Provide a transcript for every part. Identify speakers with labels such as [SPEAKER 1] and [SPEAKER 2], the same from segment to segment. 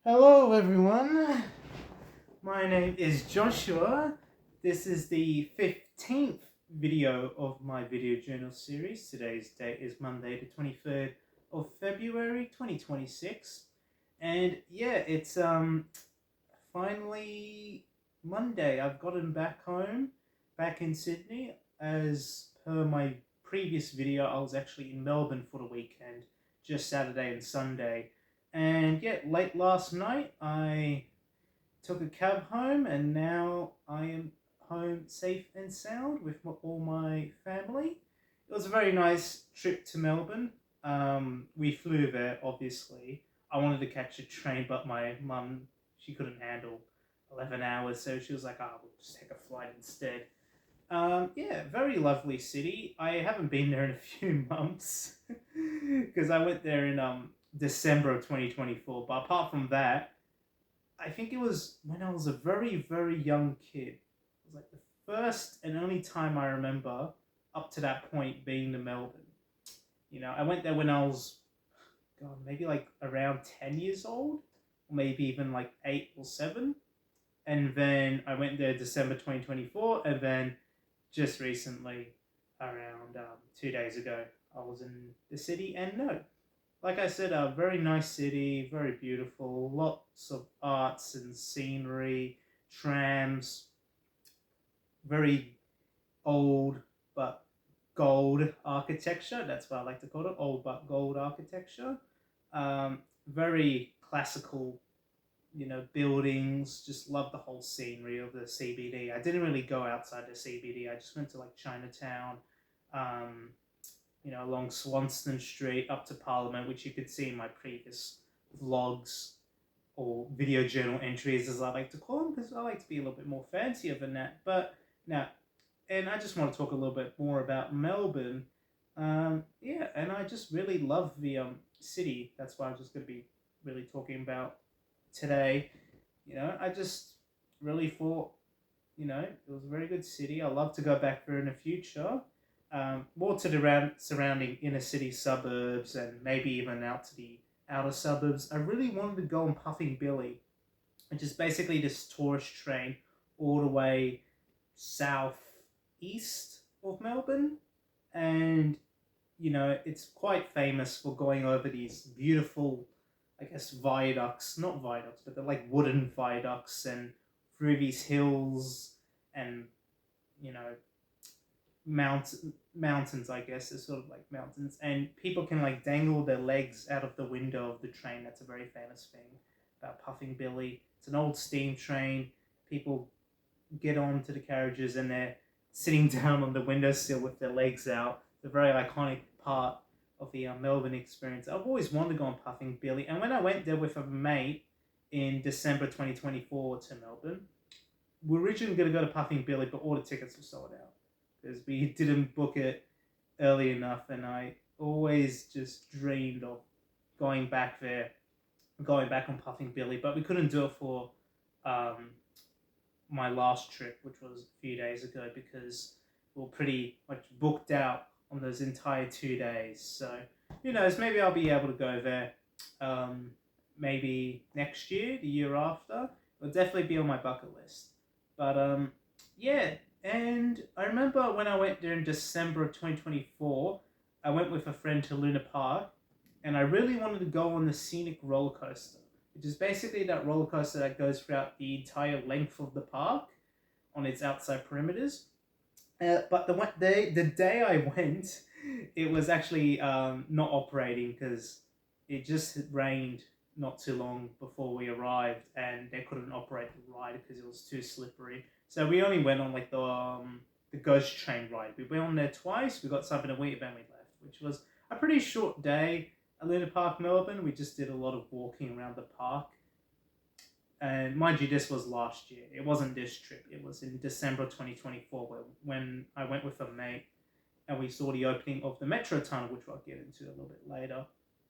[SPEAKER 1] Hello everyone, my name is Joshua. This is the 15th video of my video journal series. Today's date is Monday the 23rd of February 2026. And yeah, it's finally Monday. I've gotten back home, back in Sydney. As per my previous video, I was actually in Melbourne for the weekend, just Saturday and Sunday. And yeah, late last night I took a cab home, and now I am home safe and sound with all my family. It was a very nice trip to Melbourne. We flew there, obviously. I wanted to catch a train, but my mum, she couldn't handle 11 hours, so she was like, oh, we'll just take a flight instead. Yeah, very lovely city. I haven't been there in a few months because I went there in December of 2024. But apart from that, I think it was when I was a very, very young kid. It was like the first and only time I remember up to that point being to Melbourne. I went there when I was, God, maybe like around 10 years old, or maybe even like 8 or 7. And then I went there December 2024, and then just recently, around 2 days ago, I was in the city. And no, like I said, a very nice city, very beautiful, lots of arts and scenery, trams, very old but gold architecture. That's what I like to call it, old but gold architecture. Very classical, buildings. Just love the whole scenery of the CBD. I didn't really go outside the CBD. I just went to like Chinatown, um, along Swanston Street up to Parliament, which you could see in my previous vlogs or video journal entries, as I like to call them, because I like to be a little bit more fancier than that. But now, and I just want to talk a little bit more about Melbourne. Yeah, and I just really love the city. That's why I'm just going to be really talking about today. I just really thought, it was a very good city. I love to go back there in the future. More to the surrounding inner city suburbs, and maybe even out to the outer suburbs. I really wanted to go on Puffing Billy, which is basically this tourist train all the way southeast of Melbourne. And, it's quite famous for going over these beautiful, I guess, viaducts. Not viaducts, but they're like wooden viaducts, and through these hills and, you know, mountains, I guess. It's sort of like mountains, and people can like dangle their legs out of the window of the train. That's a very famous thing about Puffing Billy. It's an old steam train. People get onto the carriages, and they're sitting down on the windowsill with their legs out. It's a very iconic part of the Melbourne experience. I've always wanted to go on Puffing Billy, and when I went there with a mate in December 2024 to Melbourne, we were originally going to go to Puffing Billy, but all the tickets were sold out because we didn't book it early enough. And I always just dreamed of going back there, going back on Puffing Billy, but we couldn't do it for um, my last trip, which was a few days ago, because we were pretty much booked out on those entire 2 days. So who knows? Maybe I'll be able to go there. Maybe next year, the year after. It'll definitely be on my bucket list. But yeah, and I remember when I went there in December of 2024, I went with a friend to Luna Park, and I really wanted to go on the scenic roller coaster, which is basically that roller coaster that goes throughout the entire length of the park on its outside perimeters. But the day I went, it was actually not operating because it just rained not too long before we arrived, and they couldn't operate the ride because it was too slippery. So we only went on like the ghost train ride. We went on there twice. We got something to eat, and we left, which was a pretty short day at Luna Park, Melbourne. We just did a lot of walking around the park. And mind you, this was last year. It wasn't this trip. It was in December 2024 when I went with a mate, and we saw the opening of the metro tunnel, which I'll get into a little bit later.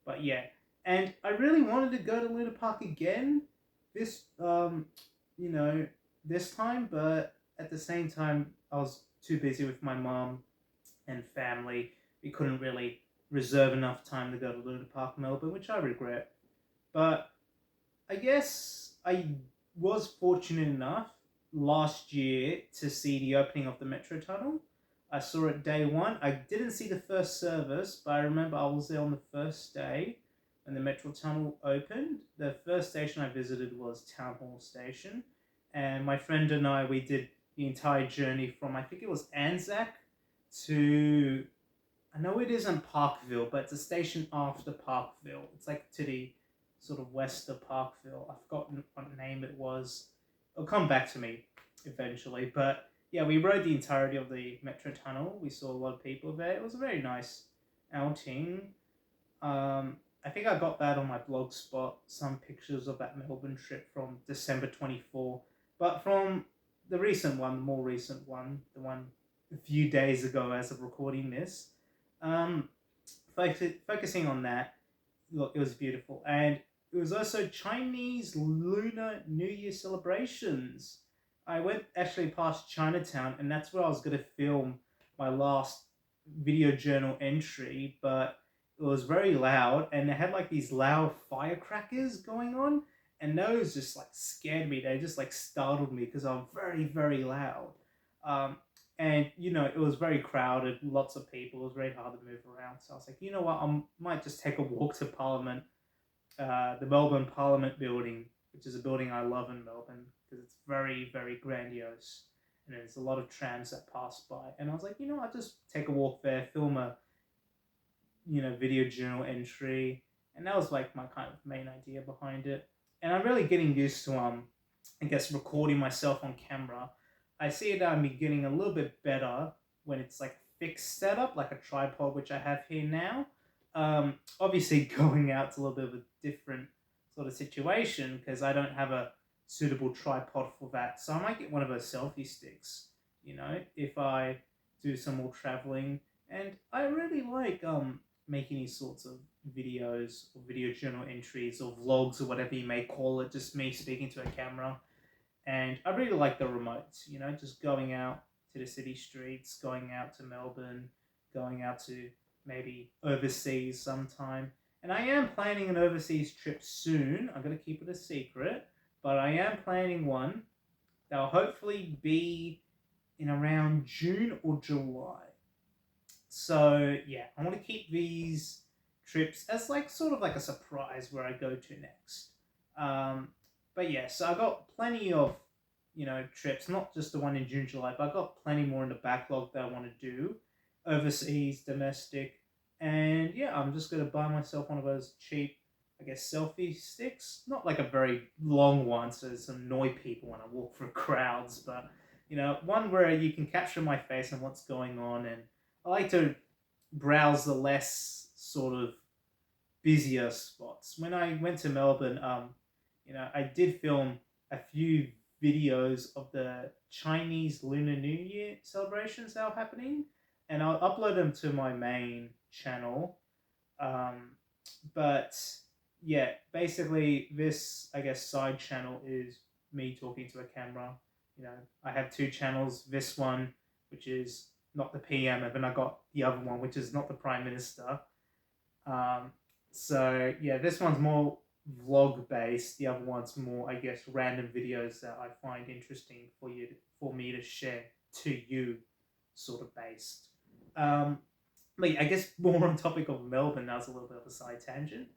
[SPEAKER 1] But yeah, and I really wanted to go to Luna Park again this, this time, but at the same time, I was too busy with my mom and family. We couldn't really reserve enough time to go to Luna Park, Melbourne, which I regret. But I guess I was fortunate enough last year to see the opening of the metro tunnel. I saw it day one. I didn't see the first service, but I remember I was there on the first day when the metro tunnel opened. The first station I visited was Town Hall Station, and my friend and I we did the entire journey from, I think it was Anzac to, I know it isn't Parkville, but it's a station after Parkville. It's like to the sort of west of Parkville. I've forgotten what name it was. It'll come back to me eventually. But yeah, we rode the entirety of the metro tunnel. We saw a lot of people there. It was a very nice outing. I think I got that on my blog spot, some pictures of that Melbourne trip from December 24. But from the recent one, the more recent one, the one a few days ago as of recording this, um, focusing on that, look, it was beautiful. And it was also Chinese Lunar New Year celebrations. I went actually past Chinatown, and that's where I was going to film my last video journal entry, but it was very loud, and they had like these loud firecrackers going on, and those just like scared me. They just like startled me because I'm very, very loud. Um, and it was very crowded, lots of people. It was very hard to move around. So I was like, you know what, I might just take a walk to Parliament, the Melbourne Parliament building, which is a building I love in Melbourne because it's very, very grandiose, and there's a lot of trams that pass by. And I was like, I'll just take a walk there, film a video journal entry, and that was like my kind of main idea behind it. And I'm really getting used to I guess recording myself on camera. I see that I'm getting a little bit better when it's like fixed setup, like a tripod, which I have here now. Obviously, going out's a little bit of a different sort of situation because I don't have a suitable tripod for that. So I might get one of those selfie sticks, if I do some more traveling. And I really like making these sorts of videos or video journal entries or vlogs or whatever you may call it, just me speaking to a camera. And I really like the remotes, just going out to the city streets, going out to Melbourne, going out to maybe overseas sometime. And I am planning an overseas trip soon. I'm going to keep it a secret, but I am planning one that will hopefully be in around June or July. So yeah, I want to keep these trips as like sort of like a surprise where I go to next. But yeah, so I got plenty of trips, not just the one in June, July, but I got plenty more in the backlog that I want to do, overseas, domestic, and yeah, I'm just gonna buy myself one of those cheap, I guess, selfie sticks. Not like a very long one, so it's annoy people when I walk through crowds, but one where you can capture my face and what's going on. And I like to browse the less sort of busier spots. When I went to Melbourne, I did film a few videos of the Chinese Lunar New Year celebrations that are happening, and I'll upload them to my main channel. Um, but yeah, basically, this, I guess, side channel is me talking to a camera. I have two channels. This one, which is not the PM, and then I got the other one, which is not the Prime Minister. Um, so yeah, this one's more vlog based. The other one's more, I guess, random videos that I find interesting for me to share to you, sort of based. But yeah, I guess more on topic of Melbourne. That was a little bit of a side tangent.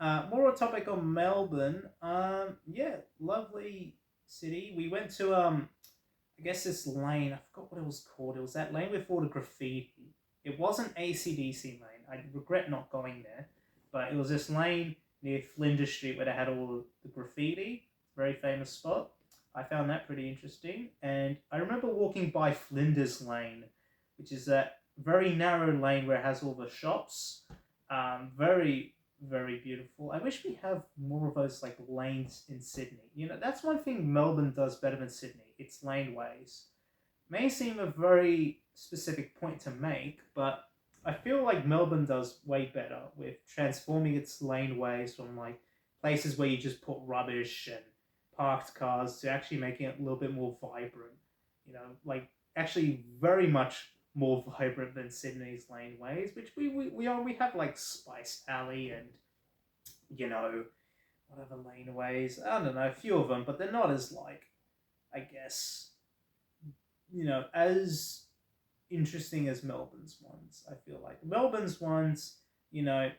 [SPEAKER 1] More on topic of Melbourne. Yeah, lovely city. We went to I guess this lane. I forgot what it was called. It was that lane with all the graffiti. It wasn't ACDC lane. I regret not going there, but it was this lane near Flinders Street where they had all the graffiti. Very famous spot. I found that pretty interesting. And I remember walking by Flinders Lane, which is that very narrow lane where it has all the shops. Very, very beautiful. I wish we have more of those like lanes in Sydney. That's one thing Melbourne does better than Sydney. It's laneways. May seem a very specific point to make, but I feel like Melbourne does way better with transforming its laneways from like places where you just put rubbish and parked cars to actually making it a little bit more vibrant. Like actually very much more vibrant than Sydney's laneways, which we have like Spice Alley and you know whatever laneways. I don't know, a few of them, but they're not as like, I guess, as interesting as Melbourne's ones. I feel like Melbourne's ones, you know,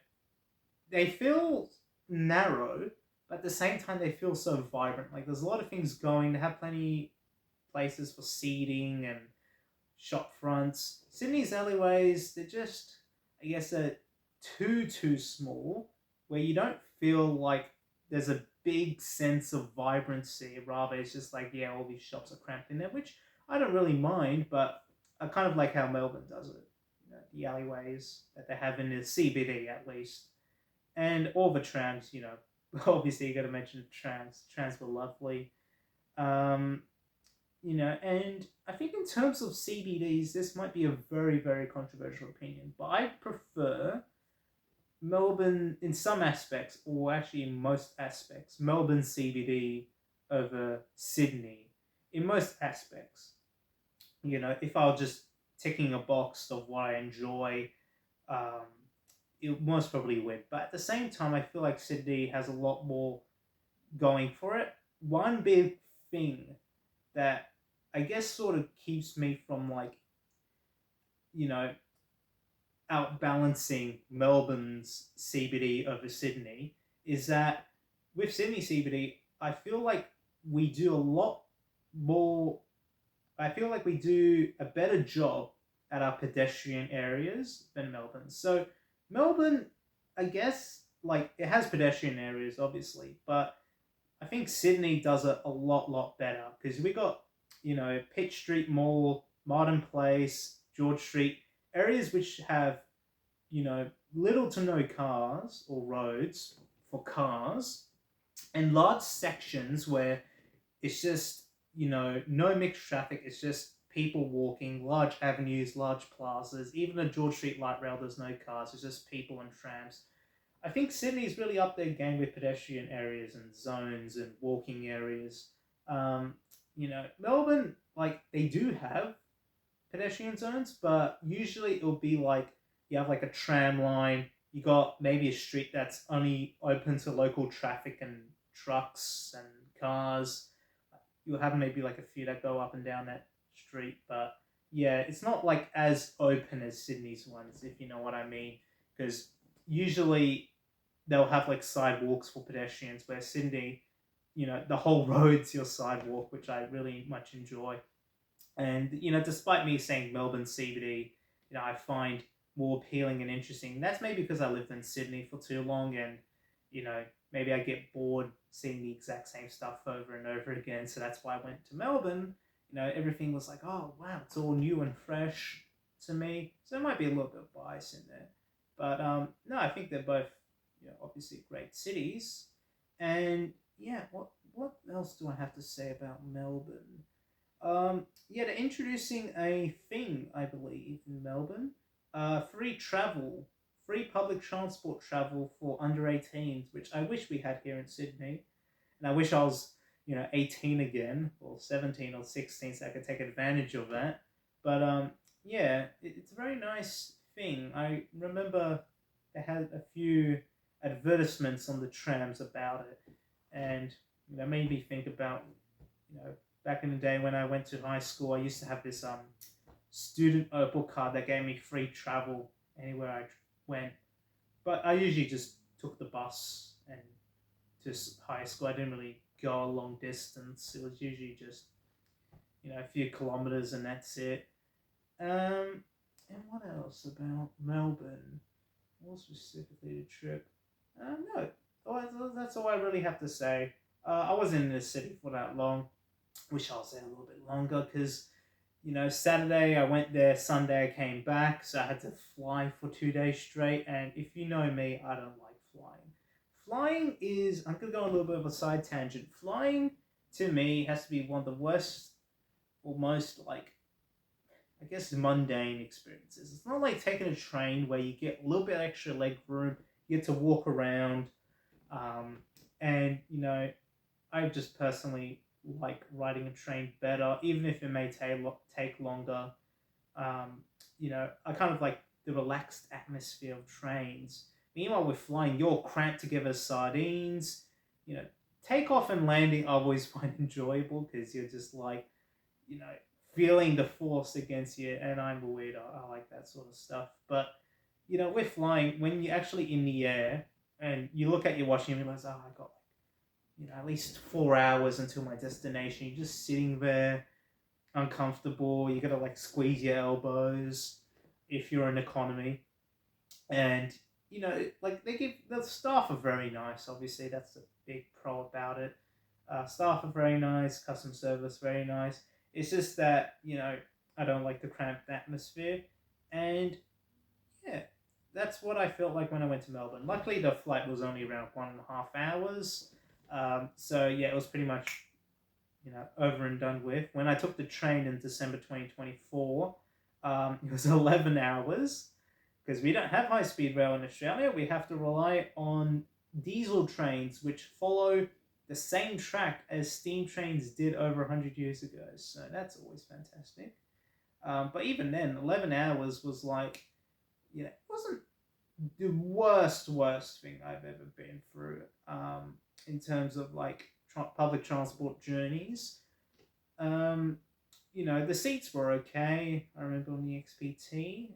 [SPEAKER 1] they feel narrow, but at the same time they feel so vibrant. Like there's a lot of things going. They have plenty places for seating and shop fronts. Sydney's alleyways, they're just, I guess, they're too small, where you don't feel like there's a big sense of vibrancy. Rather, it's just like, yeah, all these shops are cramped in there, which I don't really mind, but I kind of like how Melbourne does it. The alleyways that they have in the CBD, at least. And all the trams, obviously you got to mention trams. Trams were lovely. Um, and I think in terms of CBDs, this might be a very, very controversial opinion, but I prefer Melbourne in some aspects, or actually in most aspects, Melbourne CBD over Sydney in most aspects. If I was just ticking a box of what I enjoy, um, it most probably win. But at the same time, I feel like Sydney has a lot more going for it. One big thing that I guess sort of keeps me from like, you know, outbalancing Melbourne's CBD over Sydney is that with Sydney CBD, I feel like we do a lot more. I feel like we do a better job at our pedestrian areas than Melbourne. So Melbourne, I guess, like it has pedestrian areas, obviously, but I think Sydney does it a lot better because we got, Pitt Street Mall, Martin Place, George Street, areas which have, little to no cars or roads for cars, and large sections where it's just, no mixed traffic. It's just people walking, large avenues, large plazas. Even the George Street light rail, there's no cars. It's just people and trams. I think Sydney's really up their game with pedestrian areas and zones and walking areas. Melbourne, like, they do have pedestrian zones, but usually it'll be like you have like a tram line, you got maybe a street that's only open to local traffic and trucks and cars. You'll have maybe like a few that go up and down that street, but yeah, it's not like as open as Sydney's ones, if you know what I mean. Because usually they'll have like sidewalks for pedestrians, where Sydney, the whole road's your sidewalk, which I really much enjoy. And, despite me saying Melbourne CBD, I find more appealing and interesting. That's maybe because I lived in Sydney for too long and, maybe I get bored seeing the exact same stuff over and over again. So that's why I went to Melbourne. Everything was like, oh, wow, it's all new and fresh to me. So there might be a little bit of bias in there. But no, I think they're both, obviously great cities. And yeah, what else do I have to say about Melbourne? Yeah, they're introducing a thing, I believe, in Melbourne. Free travel, free public transport travel for under 18s, which I wish we had here in Sydney. And I wish I was, 18 again, or 17 or 16, so I could take advantage of that. But yeah, it's a very nice thing. I remember they had a few advertisements on the trams about it, and that made me think about, back in the day when I went to high school, I used to have this student Opal card that gave me free travel anywhere I went. But I usually just took the bus and to high school. I didn't really go a long distance. It was usually just, a few kilometers and that's it. And what else about Melbourne? More specifically, the trip. No, that's all I really have to say. I wasn't in the city for that long. Wish I was there a little bit longer because, Saturday I went there, Sunday I came back, so I had to fly for 2 days straight. And if you know me, I don't like flying. Flying is, I'm going to go on a little bit of a side tangent. Flying, to me, has to be one of the worst or most, like, I guess, mundane experiences. It's not like taking a train where you get a little bit extra leg room, you get to walk around, and, I just personally like riding a train better, even if it may take longer. I kind of like the relaxed atmosphere of trains. Meanwhile, with flying, you're cramped together as sardines. you know, takeoff and landing I always find enjoyable because you're just like, you know, feeling the force against you. And I'm a weirdo. I like that sort of stuff. But, you know, with flying, when you're actually in the air and you look at your watch and you realize, oh, I got, you know, at least 4 hours until my destination. You're just sitting there uncomfortable. You gotta like squeeze your elbows if you're in economy. And, you know, like the staff are very nice. Obviously, that's a big pro about it. Staff are very nice, customer service very nice. It's just that, you know, I don't like the cramped atmosphere. And yeah, that's what I felt like when I went to Melbourne. Luckily, the flight was only around 1.5 hours. So yeah, it was pretty much, you know, over and done with. When I took the train in December 2024, it was 11 hours because we don't have high speed rail in Australia. We have to rely on diesel trains, which follow the same track as steam trains did over 100 years ago. So that's always fantastic. But even then, 11 hours was like, you know, it wasn't the worst thing I've ever been through in terms of like public transport journeys. Um, you know, the seats were okay. I remember on the XPT.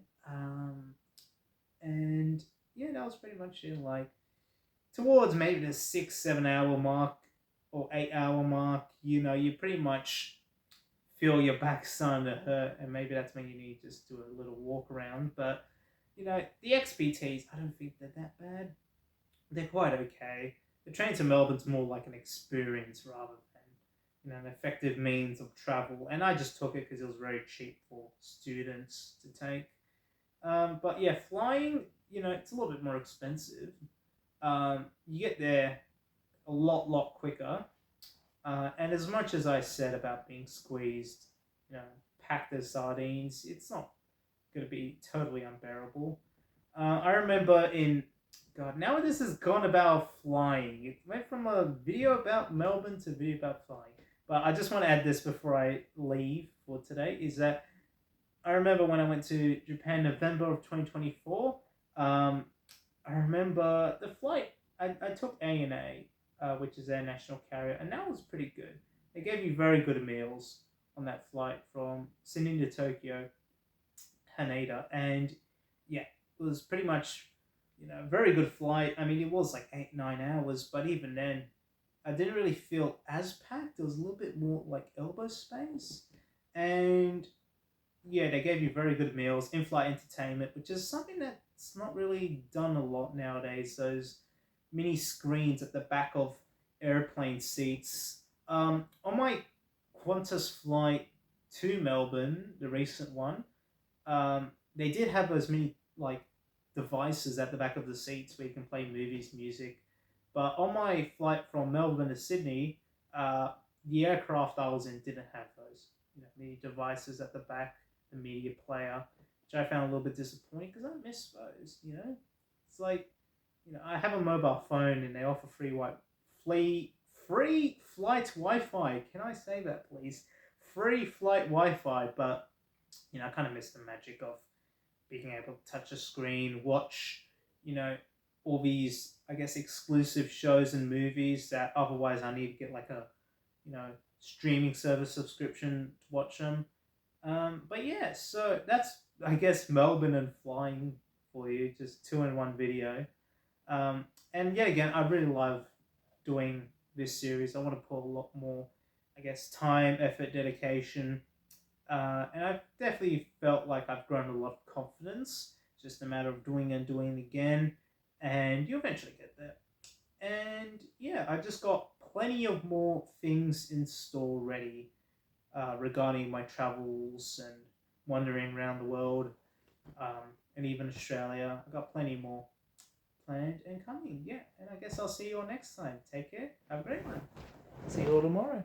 [SPEAKER 1] And yeah, that was pretty much it. Like towards maybe the 6, 7 hour mark or 8 hour mark, you know, you pretty much feel your back starting to hurt, and maybe that's when you need to just do a little walk around. But you know, the XPTs, I don't think they're that bad. They're quite okay. The train to Melbourne's more like an experience rather than, you know, an effective means of travel. And I just took it because it was very cheap for students to take. But yeah, flying, you know, it's a little bit more expensive. You get there a lot quicker. And as much as I said about being squeezed, you know, packed as sardines, it's not going to be totally unbearable. I remember God, now this has gone about flying. It went from a video about Melbourne to a video about flying. But I just want to add this before I leave for today, is that I remember when I went to Japan November of 2024, I remember the flight, I took ANA, which is their national carrier, and that was pretty good. They gave me very good meals on that flight from Sydney to Tokyo, Haneda, and yeah, it was pretty much, you know, very good flight. I mean, it was like 8, 9 hours, but even then, I didn't really feel as packed. There was a little bit more like elbow space, and yeah, they gave you very good meals, in-flight entertainment, which is something that's not really done a lot nowadays. Those mini screens at the back of airplane seats. On my Qantas flight to Melbourne, the recent one, they did have those mini like devices at the back of the seats where you can play movies, music. But on my flight from Melbourne to Sydney, the aircraft I was in didn't have those, you know, mini devices at the back, the media player, which I found a little bit disappointing because I miss those. You know, it's like, you know, I have a mobile phone and they offer free flight Wi-Fi. Can I say that, please? Free flight Wi-Fi, but you know, I kind of miss the magic of being able to touch a screen, watch, you know, all these, I guess, exclusive shows and movies that otherwise I need to get like a, you know, streaming service subscription to watch them. But yeah, so that's, I guess, Melbourne and flying for you, just two in one video. And yet again, I really love doing this series. I want to put a lot more, I guess, time, effort, dedication. And I've definitely felt like I've grown a lot of confidence. It's just a matter of doing and doing again. And you eventually get there. And yeah, I've just got plenty of more things in store ready regarding my travels and wandering around the world and even Australia. I've got plenty more planned and coming. Yeah, and I guess I'll see you all next time. Take care. Have a great one. See you all tomorrow.